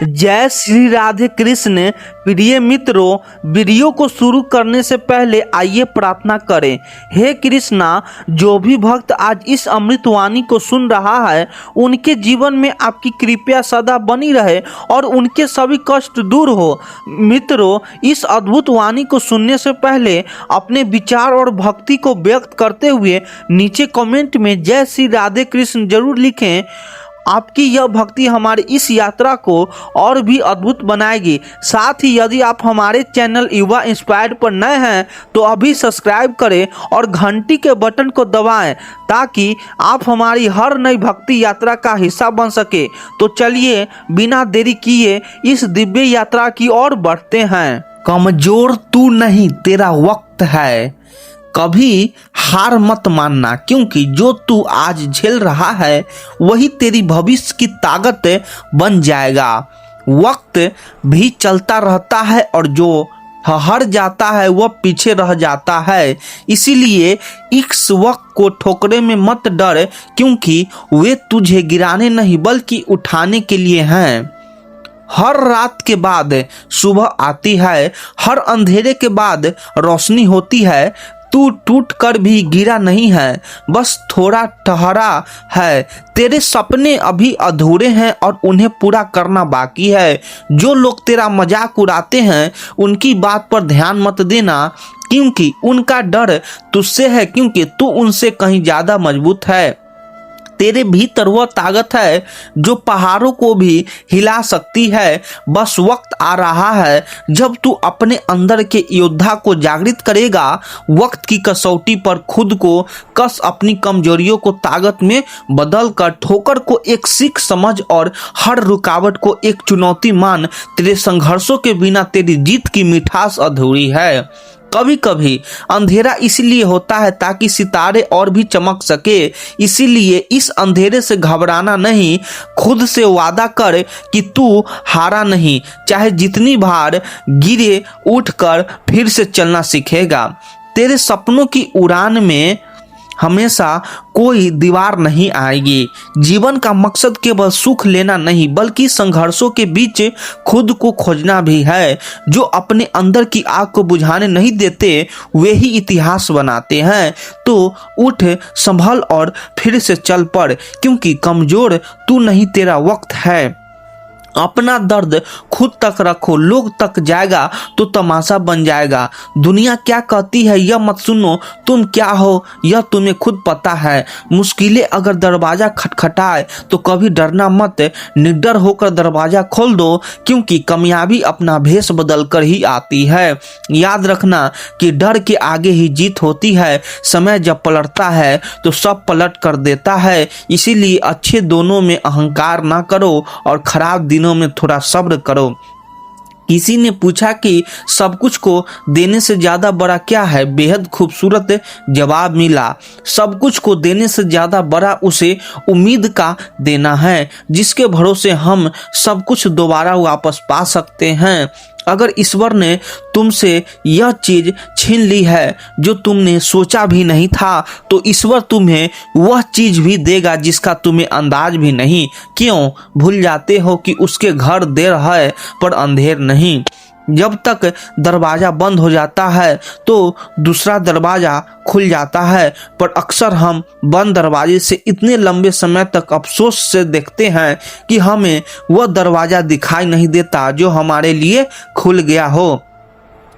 जय श्री राधे कृष्ण। प्रिय मित्रों, वीडियो को शुरू करने से पहले आइए प्रार्थना करें। हे कृष्णा, जो भी भक्त आज इस अमृतवाणी को सुन रहा है उनके जीवन में आपकी कृपा सदा बनी रहे और उनके सभी कष्ट दूर हो। मित्रों, इस अद्भुत वाणी को सुनने से पहले अपने विचार और भक्ति को व्यक्त करते हुए नीचे कमेंट में जय श्री राधे कृष्ण जरूर लिखें। आपकी यह भक्ति हमारी इस यात्रा को और भी अद्भुत बनाएगी। साथ ही यदि आप हमारे चैनल युवा इंस्पायर्ड पर नए हैं तो अभी सब्सक्राइब करें और घंटी के बटन को दबाएं ताकि आप हमारी हर नई भक्ति यात्रा का हिस्सा बन सके। तो चलिए बिना देरी किए इस दिव्य यात्रा की ओर बढ़ते हैं। कमजोर तू नहीं, तेरा वक्त है। कभी हार मत मानना, क्योंकि जो तू आज झेल रहा है वही तेरी भविष्य की ताकत बन जाएगा। वक्त भी चलता रहता है और जो हार जाता है वह पीछे रह जाता है। इसीलिए इस वक्त को ठोकरे में मत डर, क्योंकि वे तुझे गिराने नहीं बल्कि उठाने के लिए हैं। हर रात के बाद सुबह आती है, हर अंधेरे के बाद रोशनी होती है। तू टूट कर भी गिरा नहीं है, बस थोड़ा ठहरा है। तेरे सपने अभी अधूरे हैं और उन्हें पूरा करना बाकी है। जो लोग तेरा मजाक उड़ाते हैं उनकी बात पर ध्यान मत देना, क्योंकि उनका डर तुझसे है, क्योंकि तू उनसे कहीं ज्यादा मजबूत है। तेरे भीतर वह ताकत है जो पहाड़ों को भी हिला सकती है। बस वक्त आ रहा है जब तू अपने अंदर के योद्धा को जागृत करेगा। वक्त की कसौटी पर खुद को कस, अपनी कमजोरियों को ताकत में बदल कर ठोकर को एक सीख समझ और हर रुकावट को एक चुनौती मान। तेरे संघर्षों के बिना तेरी जीत की मिठास अधूरी है। कभी कभी अंधेरा इसलिए होता है ताकि सितारे और भी चमक सके। इसीलिए इस अंधेरे से घबराना नहीं, खुद से वादा कर कि तू हारा नहीं। चाहे जितनी बार गिरे, उठकर फिर से चलना सीखेगा। तेरे सपनों की उड़ान में हमेशा कोई दीवार नहीं आएगी। जीवन का मकसद केवल सुख लेना नहीं बल्कि संघर्षों के बीच खुद को खोजना भी है। जो अपने अंदर की आग को बुझाने नहीं देते वे ही इतिहास बनाते हैं। तो उठ, संभल और फिर से चल पड़, क्योंकि कमजोर तू नहीं, तेरा वक्त है। अपना दर्द खुद तक रखो, लोग तक जाएगा तो तमाशा बन जाएगा। दुनिया क्या कहती है यह मत सुनो, तुम क्या हो यह तुम्हें खुद पता है। मुश्किलें अगर दरवाजा खटखटाए तो कभी डरना मत, निडर होकर दरवाजा खोल दो, क्योंकि कामयाबी अपना भेष बदल कर ही आती है। याद रखना कि डर के आगे ही जीत होती है। समय जब पलटता है तो सब पलट कर देता है। इसीलिए अच्छे दोनों में अहंकार ना करो और खराब दिनों में थोड़ा सब्र करो। किसी ने पूछा कि सब कुछ को देने से ज्यादा बड़ा क्या है? बेहद खूबसूरत जवाब मिला, सब कुछ को देने से ज्यादा बड़ा उसे उम्मीद का देना है, जिसके भरोसे हम सब कुछ दोबारा वापस पा सकते हैं। अगर ईश्वर ने तुमसे यह चीज छीन ली है जो तुमने सोचा भी नहीं था, तो ईश्वर तुम्हें वह चीज भी देगा जिसका तुम्हें अंदाज भी नहीं। क्यों भूल जाते हो कि उसके घर देर है पर अंधेर नहीं। जब तक दरवाजा बंद हो जाता है तो दूसरा दरवाजा खुल जाता है, पर अक्सर हम बंद दरवाजे से इतने लंबे समय तक अफसोस से देखते हैं कि हमें वह दरवाजा दिखाई नहीं देता जो हमारे लिए खुल गया हो।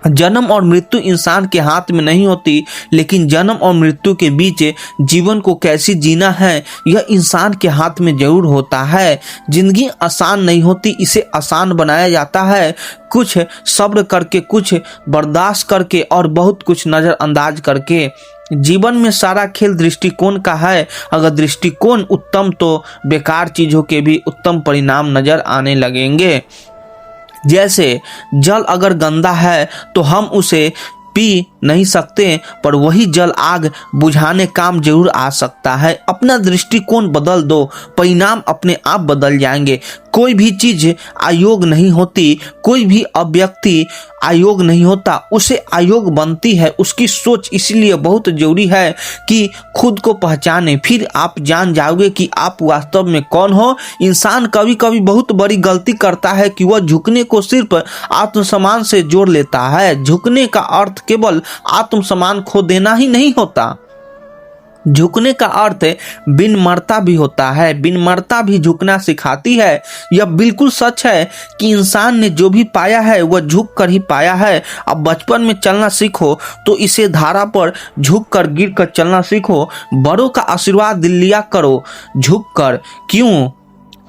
जन्म और मृत्यु इंसान के हाथ में नहीं होती, लेकिन जन्म और मृत्यु के बीच जीवन को कैसे जीना है यह इंसान के हाथ में जरूर होता है। जिंदगी आसान नहीं होती, इसे आसान बनाया जाता है। कुछ सब्र करके, कुछ बर्दाश्त करके और बहुत कुछ नजरअंदाज करके। जीवन में सारा खेल दृष्टिकोण का है। अगर दृष्टिकोण उत्तम तो बेकार चीजों के भी उत्तम परिणाम नजर आने लगेंगे। जैसे जल अगर गंदा है तो हम उसे पी नहीं सकते, पर वही जल आग बुझाने काम जरूर आ सकता है। अपना दृष्टिकोण बदल दो, परिणाम अपने आप बदल जाएंगे। कोई भी चीज अयोग नहीं होती, कोई भी अव्यक्ति अयोग नहीं होता, उसे अयोग बनती है उसकी सोच। इसलिए बहुत जरूरी है कि खुद को पहचाने, फिर आप जान जाओगे कि आप वास्तव में कौन हो। इंसान कभी कभी बहुत बड़ी गलती करता है कि वह झुकने को सिर्फ आत्मसम्मान से जोड़ लेता है। झुकने का अर्थ केवल आत्मसम्मान खो देना ही नहीं होता, झुकने का अर्थ विनम्रता भी होता है। विनम्रता भी झुकना सिखाती है। यह बिल्कुल सच है कि इंसान ने जो भी पाया है वह झुक कर ही पाया है। अब बचपन में चलना सीखो तो इसे धारा पर झुक कर गिर कर चलना सीखो। बड़ों का आशीर्वाद लिया करो झुक कर। क्यों?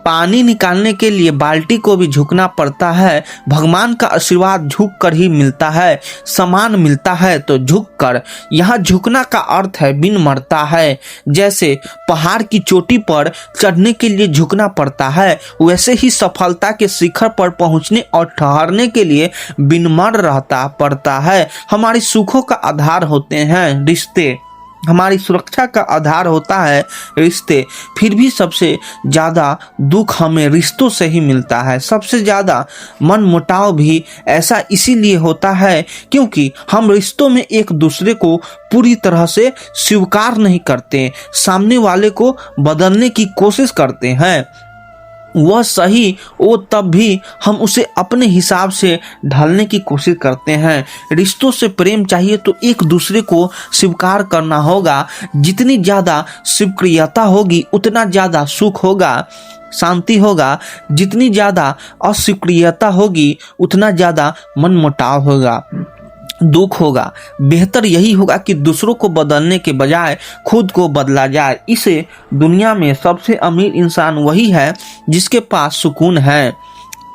पानी निकालने के लिए बाल्टी को भी झुकना पड़ता है। भगवान का आशीर्वाद झुक कर ही मिलता है, सम्मान मिलता है तो झुक कर। यहाँ झुकना का अर्थ है विनम्रता है। जैसे पहाड़ की चोटी पर चढ़ने के लिए झुकना पड़ता है, वैसे ही सफलता के शिखर पर पहुँचने और ठहरने के लिए विनम्र रहता पड़ता है। हमारी सुखों का आधार होते हैं रिश्ते, हमारी सुरक्षा का आधार होता है रिश्ते। फिर भी सबसे ज़्यादा दुख हमें रिश्तों से ही मिलता है। सबसे ज़्यादा मन मुटाव भी ऐसा इसीलिए होता है क्योंकि हम रिश्तों में एक दूसरे को पूरी तरह से स्वीकार नहीं करते, सामने वाले को बदलने की कोशिश करते हैं। वह सही हो तब भी हम उसे अपने हिसाब से ढालने की कोशिश करते हैं। रिश्तों से प्रेम चाहिए तो एक दूसरे को स्वीकार करना होगा। जितनी ज़्यादा स्वीक्रियता होगी उतना ज़्यादा सुख होगा, शांति होगा। जितनी ज़्यादा अस्वीक्रियता होगी उतना ज़्यादा मनमुटाव होगा, दुख होगा। बेहतर यही होगा कि दूसरों को बदलने के बजाय खुद को बदला जाए। इसे दुनिया में सबसे अमीर इंसान वही है जिसके पास सुकून है।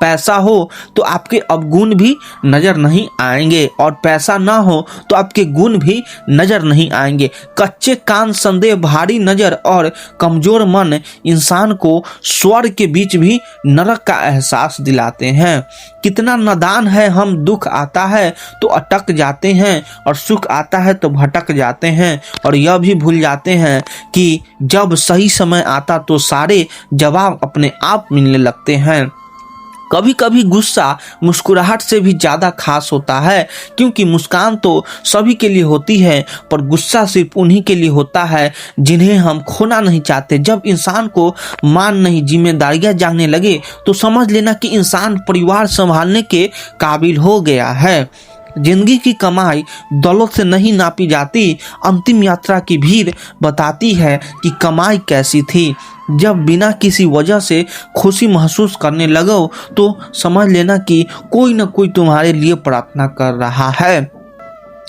पैसा हो तो आपके अवगुण भी नजर नहीं आएंगे और पैसा ना हो तो आपके गुण भी नजर नहीं आएंगे। कच्चे कान, संदेह, भारी नजर और कमजोर मन इंसान को स्वर्ग के बीच भी नरक का एहसास दिलाते हैं। कितना नादान है हम, दुख आता है तो अटक जाते हैं और सुख आता है तो भटक जाते हैं और यह भी भूल जाते हैं कि जब सही समय आता तो सारे जवाब अपने आप मिलने लगते हैं। कभी कभी गुस्सा मुस्कुराहट से भी ज़्यादा खास होता है क्योंकि मुस्कान तो सभी के लिए होती है पर गुस्सा सिर्फ उन्हीं के लिए होता है जिन्हें हम खोना नहीं चाहते। जब इंसान को मान नहीं जिम्मेदारियां जागने लगे तो समझ लेना कि इंसान परिवार संभालने के काबिल हो गया है। जिंदगी की कमाई दौलत से नहीं नापी जाती। अंतिम यात्रा की भीड़ बताती है कि कमाई कैसी थी। जब बिना किसी वजह से खुशी महसूस करने लगो तो समझ लेना कि कोई न कोई तुम्हारे लिए प्रार्थना कर रहा है।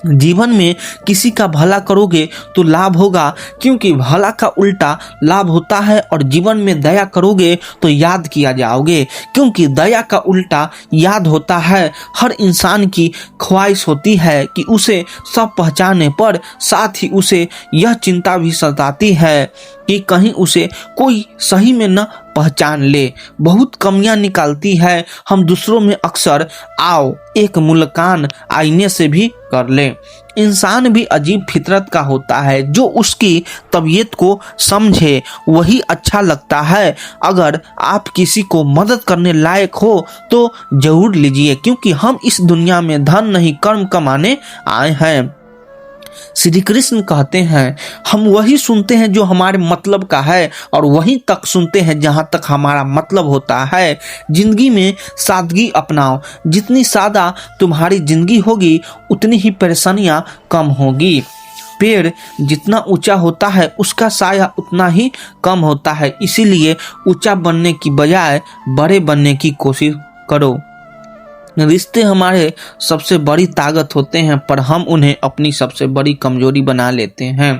जीवन में किसी का भला करोगे तो लाभ होगा क्योंकि भला का उल्टा लाभ होता है और जीवन में दया करोगे तो याद किया जाओगे क्योंकि दया का उल्टा याद होता है। हर इंसान की ख्वाहिश होती है कि उसे सब पहचाने पर साथ ही उसे यह चिंता भी सताती है कि कहीं उसे कोई सही में न पहचान ले। बहुत कमियां निकालती है हम दूसरों में अक्सर। आओ एक मुलाकान आईने से भी कर ले। इंसान भी अजीब फितरत का होता है, जो उसकी तबीयत को समझे वही अच्छा लगता है। अगर आप किसी को मदद करने लायक हो तो जरूर लीजिए क्योंकि हम इस दुनिया में धन नहीं कर्म कमाने आए हैं। श्री कृष्ण कहते हैं हम वही सुनते हैं जो हमारे मतलब का है और वहीं तक सुनते हैं जहां तक हमारा मतलब होता है। जिंदगी में सादगी अपनाओ। जितनी सादा तुम्हारी जिंदगी होगी उतनी ही परेशानियां कम होगी। पेड़ जितना ऊंचा होता है उसका साया उतना ही कम होता है। इसीलिए ऊंचा बनने की बजाय बड़े बनने की कोशिश करो। रिश्ते हमारे सबसे बड़ी ताकत होते हैं पर हम उन्हें अपनी सबसे बड़ी कमजोरी बना लेते हैं।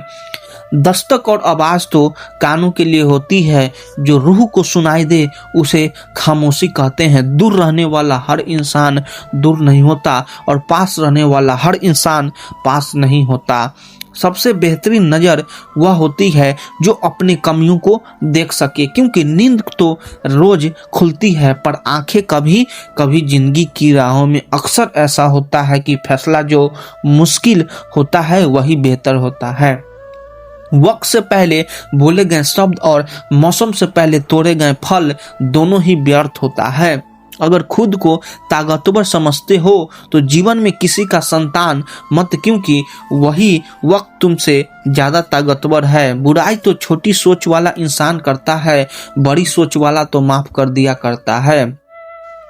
दस्तक और आवाज़ तो कानों के लिए होती है, जो रूह को सुनाई दे उसे खामोशी कहते हैं। दूर रहने वाला हर इंसान दूर नहीं होता और पास रहने वाला हर इंसान पास नहीं होता। सबसे बेहतरीन नज़र वह होती है जो अपनी कमियों को देख सके क्योंकि नींद तो रोज खुलती है पर आंखें कभी कभी। जिंदगी की राहों में अक्सर ऐसा होता है कि फैसला जो मुश्किल होता है वही बेहतर होता है। वक्त से पहले बोले गए शब्द और मौसम से पहले तोड़े गए फल दोनों ही व्यर्थ होता है। अगर खुद को ताकतवर समझते हो तो जीवन में किसी का संतान मत, क्योंकि वही वक्त तुमसे ज्यादा ताकतवर है। बुराई तो छोटी सोच वाला इंसान करता है, बड़ी सोच वाला तो माफ कर दिया करता है।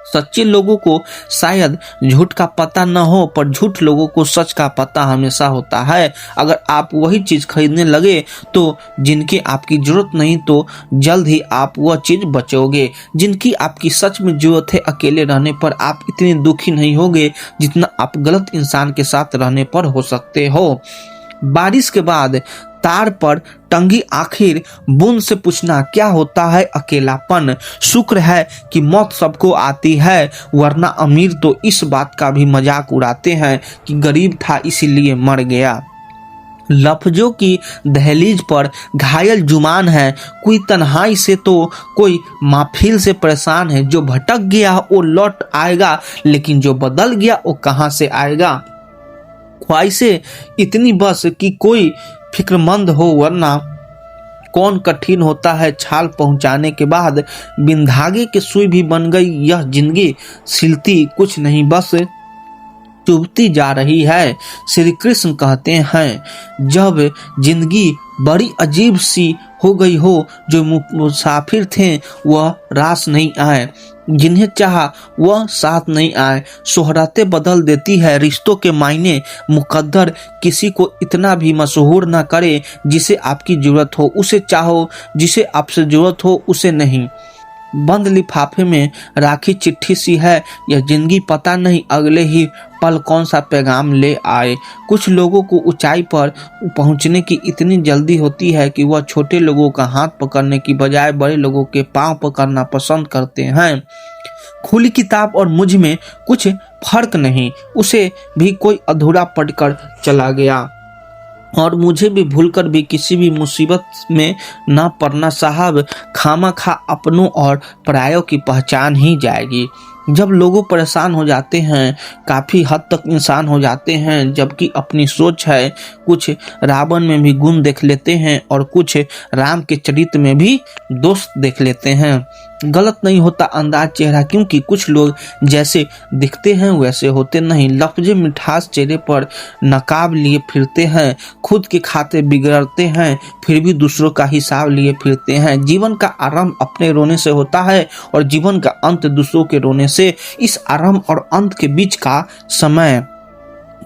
सच्चे लोगों को शायद झूठ का पता न हो, पर झूठ लोगों को सच का पता हमेशा होता है। अगर आप वही चीज खरीदने लगे तो जिनकी आपकी जरूरत नहीं, तो जल्द ही आप वह चीज बचोगे। जिनकी आपकी सच में जरूरत है, अकेले रहने पर आप इतने दुखी नहीं होगे जितना आप गलत इंसान के साथ रहने पर हो सकते हो। बारिश के बाद तार पर टंगी आखिर बूंद से पूछना क्या होता है अकेलापन। शुक्र है कि मौत सबको आती है, वरना अमीर तो इस बात का भी मजाक उड़ाते हैं कि गरीब था इसीलिए मर गया। लफ्जों की दहलीज पर घायल जुबान है, कोई तन्हाई से तो कोई माफिल से परेशान है। जो भटक गया वो लौट आएगा, लेकिन जो बदल गया वो कहाँ से आएगा। ख्वाहिशें इतनी बस कि कोई फिक्रमंद हो, वरना कौन कठिन होता है। छाल पहुंचाने के बाद बिन धागे के सुई भी बन गई यह जिंदगी, सिलती कुछ नहीं बस चुभती जा रही है। श्री कृष्ण कहते हैं जब जिंदगी बड़ी अजीब सी हो गई हो, जो मुसाफिर थे वह रास नहीं आए, जिन्हें चाहा वह साथ नहीं आए। शोहरतें बदल देती है रिश्तों के मायने, मुकद्दर किसी को इतना भी मशहूर ना करे। जिसे आपकी जरूरत हो उसे चाहो, जिसे आपसे जरूरत हो उसे नहीं। बंद लिफाफे में राखी चिट्ठी सी है यह जिंदगी, पता नहीं अगले ही पल कौन सा पैगाम ले आए। कुछ लोगों को ऊंचाई पर पहुंचने की इतनी जल्दी होती है कि वह छोटे लोगों का हाथ पकड़ने की बजाय बड़े लोगों के पांव पकड़ना पसंद करते हैं। खुली किताब और मुझ में कुछ फर्क नहीं, उसे भी कोई अधूरा पढ़कर चला गया और मुझे भी भूलकर भी किसी भी मुसीबत में ना पड़ना। साहब खामखा अपनों और परायों की पहचान ही जाएगी। जब लोगों परेशान हो जाते हैं, काफी हद तक इंसान हो जाते हैं, जबकि अपनी सोच है। कुछ रावण में भी गुण देख लेते हैं और कुछ राम के चरित्र में भी दोष देख लेते हैं। गलत नहीं होता अंदाज चेहरा, क्योंकि कुछ लोग जैसे दिखते हैं वैसे होते नहीं। लफ्ज़े मिठास चेहरे पर नकाब लिए फिरते हैं, खुद के खाते बिगड़ते हैं, फिर भी दूसरों का हिसाब लिए फिरते हैं। जीवन का आरंभ अपने रोने से होता है और जीवन का अंत दूसरों के रोने से। इस आरंभ और अंत के बीच का समय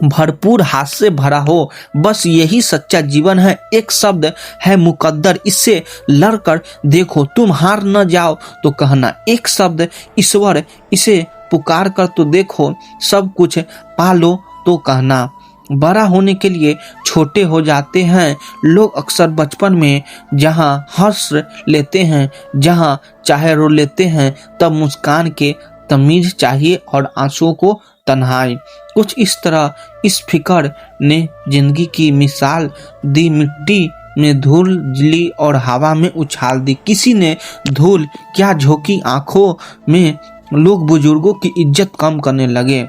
भरपूर हास्य से भरा हो, बस यही सच्चा जीवन है। एक शब्द है मुकद्दर, इससे लड़कर देखो, तुम हार न जाओ तो कहना। एक शब्द ईश्वर, इसे पुकार कर तो देखो, सब कुछ पा लो तो कहना। बड़ा होने के लिए छोटे हो जाते हैं लोग अक्सर बचपन में, जहां हंस लेते हैं, जहां चाहे रो लेते हैं, तब मुस्कान के तमीज चाहिए और आंसुओं को तन्हाई। कुछ इस तरह इस फिकर ने जिंदगी की मिसाल दी, मिट्टी में धूल ली और हवा में उछाल दी। किसी ने धूल क्या झोंकी आंखों में, लोग बुजुर्गों की इज्जत कम करने लगे।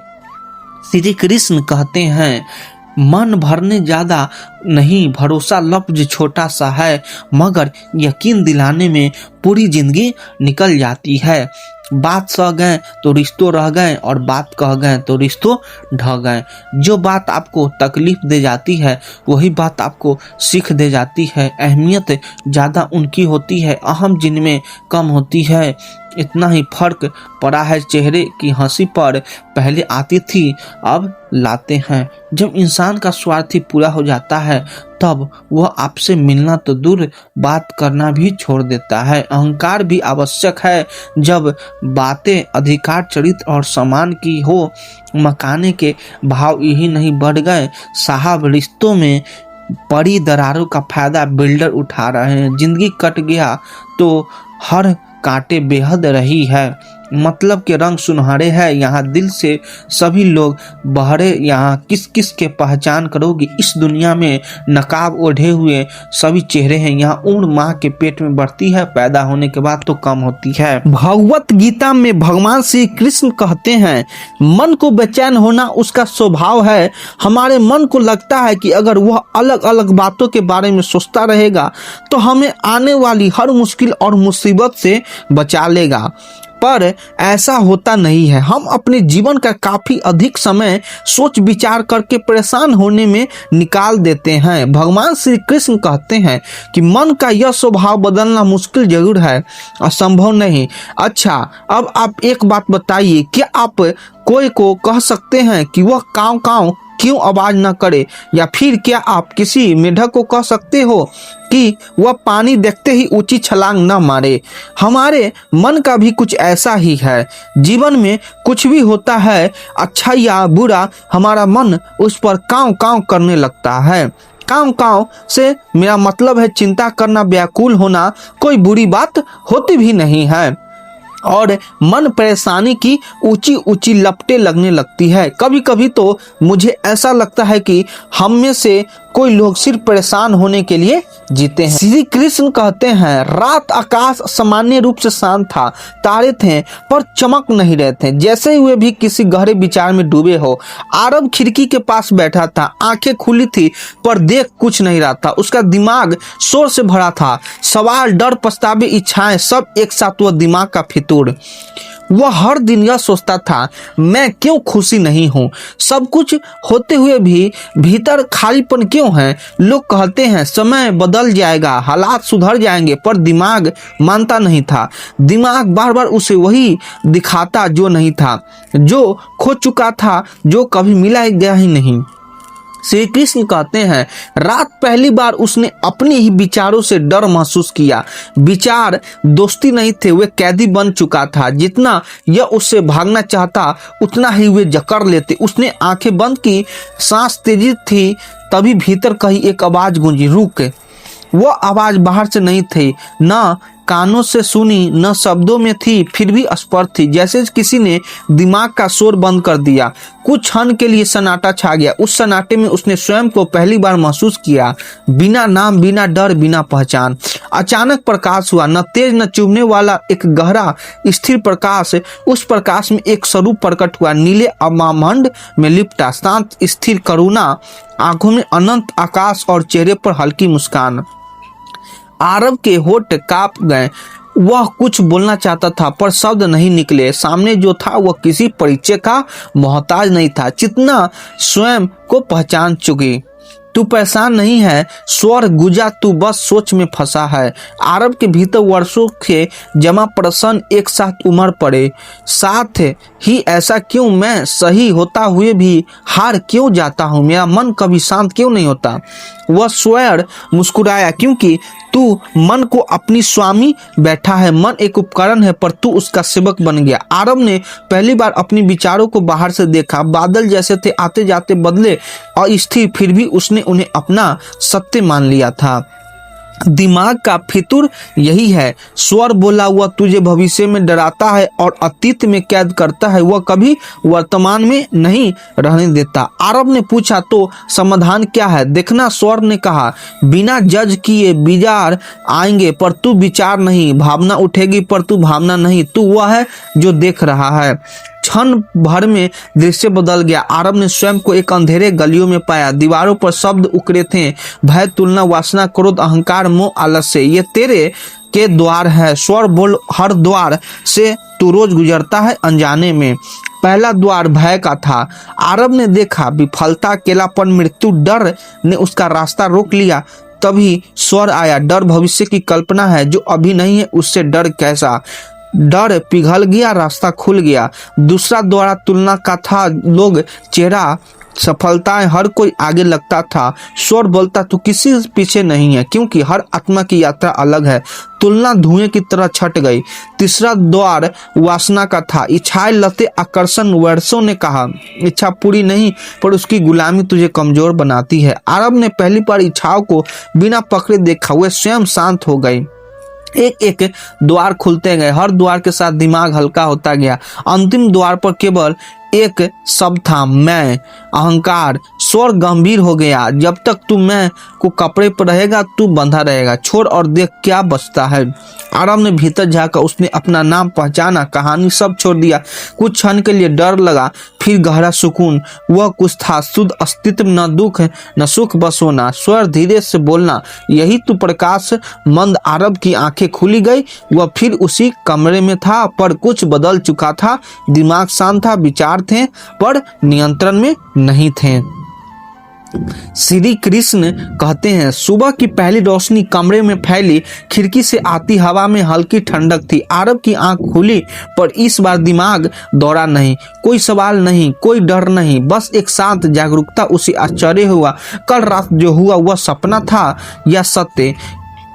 श्री कृष्ण कहते हैं मन भरने ज्यादा नहीं, भरोसा लफ्ज छोटा सा है, मगर यकीन दिलाने में पूरी जिंदगी निकल जाती है। बात सह गए तो रिश्तों रह गए और बात कह गए तो रिश्तों ढह गए। जो बात आपको तकलीफ दे जाती है वही बात आपको सीख दे जाती है। अहमियत ज़्यादा उनकी होती है, अहम जिनमें कम होती है। इतना ही फर्क पड़ा है चेहरे की हंसी पर, पहले आती थी अब लाते हैं। जब इंसान का स्वार्थ पूरा हो जाता है तब वह आपसे मिलना तो दूर बात करना भी छोड़ देता है। अहंकार भी आवश्यक है जब बातें अधिकार, चरित्र और सम्मान की हो। मकाने के भाव यही नहीं बढ़ गए साहब, रिश्तों में पड़ी दरारों का फायदा बिल्डर उठा रहे हैं। जिंदगी कट गया तो हर कांटे बेहद रही है, मतलब के रंग सुनहरे हैं, यहाँ दिल से सभी लोग बहरे, यहाँ किस किस के पहचान करोगे। इस दुनिया में नकाब ओढ़े हुए सभी चेहरे हैं, यहाँ उम्र माँ के पेट में बढ़ती है, पैदा होने के बाद तो कम होती है। भगवत गीता में भगवान श्री कृष्ण कहते हैं, मन को बेचैन होना उसका स्वभाव है। हमारे मन को लगता है कि अगर वह अलग अलग बातों के बारे में सोचता रहेगा तो हमें आने वाली हर मुश्किल और मुसीबत से बचा लेगा, पर ऐसा होता नहीं है। हम अपने जीवन का काफी अधिक समय सोच विचार करके परेशान होने में निकाल देते हैं। भगवान श्री कृष्ण कहते हैं कि मन का यह स्वभाव बदलना मुश्किल जरूर है, असंभव नहीं। अच्छा, अब आप एक बात बताइए, क्या आप कोई को कह सकते हैं कि वह कांव कांव क्यों आवाज न करे, या फिर क्या आप किसी मेढक को कह सकते हो कि वह पानी देखते ही ऊंची छलांग न मारे। हमारे मन का भी कुछ ऐसा ही है। जीवन में कुछ भी होता है, अच्छा या बुरा, हमारा मन उस पर कांव कांव करने लगता है। कांव कांव से मेरा मतलब है चिंता करना, व्याकुल होना। कोई बुरी बात होती भी नहीं है और मन परेशानी की ऊंची ऊंची लपटें लगने लगती है। कभी कभी तो मुझे ऐसा लगता है कि हम में से कोई लोग सिर्फ परेशान होने के लिए जीते हैं। श्री कृष्ण कहते हैं, रात आकाश सामान्य रूप से शांत था, तारे थे पर चमक नहीं रहे थे, जैसे ही वे भी किसी गहरे विचार में डूबे हो। आरब खिड़की के पास बैठा था, आंखें खुली थी पर देख कुछ नहीं रहा था। उसका दिमाग शोर से भरा था, सवाल, डर, पछतावे, इच्छाएं सब एक साथ। वह दिमाग का फितूर। वह हर दिन यह सोचता था, मैं क्यों खुशी नहीं हूँ, सब कुछ होते हुए भी भीतर खालीपन क्यों है। लोग कहते हैं समय बदल जाएगा, हालात सुधर जाएंगे, पर दिमाग मानता नहीं था। दिमाग बार बार उसे वही दिखाता जो नहीं था, जो खो चुका था, जो कभी मिला गया ही नहीं। श्री कृष्ण कहते हैं, रात पहली बार उसने अपने ही विचारों से डर महसूस किया। विचार दोस्ती नहीं थे, वे कैदी बन चुका था। जितना यह उससे भागना चाहता उतना ही वे जकड़ लेते। उसने आंखें बंद की, सांस तेजी थी, तभी भीतर कहीं एक आवाज गूंजी, रुक। वह आवाज बाहर से नहीं थी, न कानों से सुनी, न शब्दों में थी, फिर भी स्पष्ट थी, जैसे किसी ने दिमाग का शोर बंद कर दिया। कुछ क्षण के लिए सन्नाटा छा गया। उस सन्नाटे में उसने स्वयं को पहली बार महसूस किया, बिना नाम, बिना डर, बिना पहचान। अचानक प्रकाश हुआ, न तेज न चुभने वाला, एक गहरा स्थिर प्रकाश। उस प्रकाश में एक स्वरूप प्रकट हुआ, नीले अमामंड में लिपटा, शांत, स्थिर, करुणा, आंखों में अनंत आकाश और चेहरे पर हल्की मुस्कान। आरब के होठ कांप गए। वह कुछ बोलना चाहता था पर शब्द नहीं निकले। सामने जो था वह किसी परिचय का मोहताज नहीं था, जितना स्वयं को पहचान चुकी। तू परेशान नहीं है, स्वर गुजा, तू बस सोच में फंसा है। आरब के भीतर वर्षों के जमा प्रश्न एक साथ उमड़ पड़े। साथ ही ऐसा क्यों, मैं सही होता हुए भी हार क्यों जाता हूँ, मेरा मन कभी शांत क्यों नहीं होता। वह स्वयं मुस्कुराया, क्योंकि तू मन को अपनी स्वामी बैठा है। मन एक उपकरण है पर तू उसका सेवक बन गया। आरब ने पहली बार अपने विचारों को बाहर से देखा। बादल जैसे थे, आते जाते बदले और स्थिर, फिर भी उसने उन्हें अपना सत्य मान लिया था। दिमाग का फितूर यही है। स्वर बोला, हुआ तुझे भविष्य में डराता है और अतीत में कैद करता है, वह कभी वर्तमान में नहीं रहने देता। आरब ने पूछा, तो समाधान क्या है? देखना, स्वर ने कहा, बिना जज किए विचार आएंगे पर तू विचार नहीं, भावना उठेगी पर तू भावना नहीं, तू वह है जो देख रहा है। क्षण भर में दृश्य बदल गया। आरब ने स्वयं को एक अंधेरे गलियों में पाया। दीवारों पर शब्द उकरे थे, भय, तुलना, वासना, क्रोध, अहंकार, मोह, आलस्य, ये तेरे के द्वार है। स्वर बोल, हर द्वार से तू रोज गुजरता है अनजाने में। पहला द्वार भय का था। आरब ने देखा, विफलता, अकेलापन, मृत्यु। डर ने उसका रास्ता रोक लिया। तभी स्वर आया, डर भविष्य की कल्पना है जो अभी नहीं है, उससे डर कैसा। डर पिघल गया, रास्ता खुल गया। दूसरा द्वारा तुलना का था। लोग, चेहरा, सफलताएं, हर कोई आगे लगता था। स्वर बोलता, तू किसी पीछे नहीं है, क्योंकि हर आत्मा की यात्रा अलग है। तुलना धुएं की तरह छट गई। तीसरा द्वार वासना का था। इच्छाएं, लते, आकर्षण। वर्षों ने कहा, इच्छा पूरी नहीं पर उसकी गुलामी तुझे कमजोर बनाती है। आरब ने पहली बार इच्छाओं को बिना पकड़े देखा। वे स्वयं शांत हो गई। एक एक द्वार खुलते गए, हर द्वार के साथ दिमाग हल्का होता गया। अंतिम द्वार पर केवल एक शब्द था, मैं। अहंकार स्वर गंभीर हो गया। जब तक तू मैं को कपड़े पर रहेगा तू बंधा रहेगा, छोड़ और देख क्या बचता है। आरब ने भीतर झांका, उसने अपना नाम पहचाना, कहानी सब छोड़ दिया। कुछ क्षण के लिए डर लगा, फिर गहरा सुकून। वह कुछ था, शुद्ध अस्तित्व, न दुख न सुख, बस होना। स्वर धीरे से बोलना, यही तू प्रकाश। मंद आरब की आंखें खुली गई। वह फिर उसी कमरे में था, पर कुछ बदल चुका था। दिमाग शांत था, विचार थे पर नियंत्रण में नहीं थे। श्री कृष्ण कहते हैं, सुबह की पहली रोशनी कमरे में फैली, खिड़की से आती हवा में हल्की ठंडक थी। आरब की आंख खुली, पर इस बार दिमाग दौड़ा नहीं, कोई सवाल नहीं, कोई डर नहीं, बस एक शांत जागरूकता। उसे आश्चर्य हुआ, कल रात जो हुआ वह सपना था या सत्य।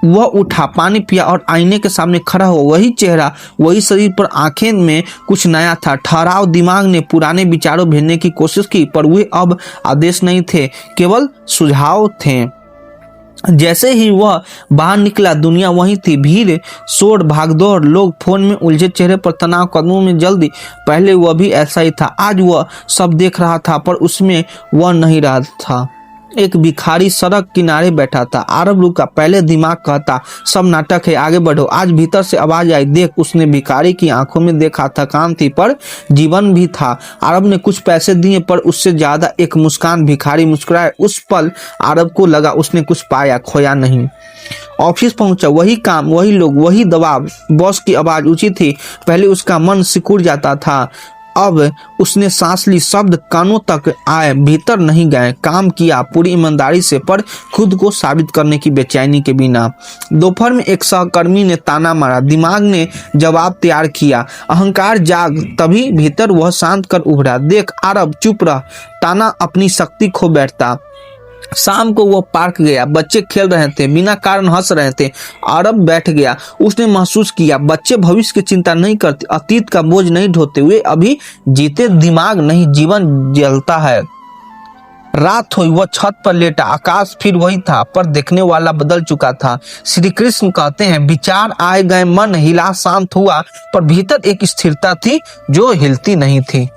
वह उठा, पानी पिया और आईने के सामने खड़ा हुआ। वही चेहरा, वही शरीर, पर आंखें में कुछ नया था, ठहराव। दिमाग ने पुराने विचारों भेजने की कोशिश की, पर वे अब आदेश नहीं थे, केवल सुझाव थे। जैसे ही वह बाहर निकला, दुनिया वही थी, भीड़, शोर, भागदौड़, लोग फोन में उलझे, चेहरे पर तनाव, कदमों में जल्दी। पहले वह भी ऐसा ही था। आज वह सब देख रहा था, पर उसमें वह नहीं रहा था। एक भिखारी सड़क किनारे बैठा था। आरब रुका, पहले दिमाग कहता सब नाटक है, आगे बढ़ो। आज भीतर से आवाज आई, देख। उसने भिखारी की आंखों में देखा, थकान थी पर जीवन भी था। आरब ने कुछ पैसे दिए, पर उससे ज्यादा एक मुस्कान। भिखारी मुस्कुराए। उस पल आरब को लगा उसने कुछ पाया, खोया नहीं। ऑफिस पहुंचा, वही काम, वही लोग, वही दबाव। बॉस की आवाज ऊंची थी, पहले उसका मन सिकुड़ जाता था। अब उसने सांस ली, शब्द कानों तक आए, भीतर नहीं गए। काम किया पूरी ईमानदारी से, पर खुद को साबित करने की बेचैनी के बिना। दोपहर में एक सहकर्मी ने ताना मारा, दिमाग ने जवाब तैयार किया। अहंकार जाग, तभी भीतर वह शांत कर उभरा, देख आरब चुप रह। ताना अपनी शक्ति खो बैठता। शाम को वो पार्क गया, बच्चे खेल रहे थे, बिना कारण हंस रहे थे। आरब बैठ गया। उसने महसूस किया, बच्चे भविष्य की चिंता नहीं करते, अतीत का बोझ नहीं ढोते, वे अभी जीते, दिमाग नहीं, जीवन जलता है। रात हुई, वह छत पर लेटा, आकाश फिर वही था, पर देखने वाला बदल चुका था। श्री कृष्ण कहते हैं, विचार आए गए, मन हिला, शांत हुआ, पर भीतर एक स्थिरता थी जो हिलती नहीं थी।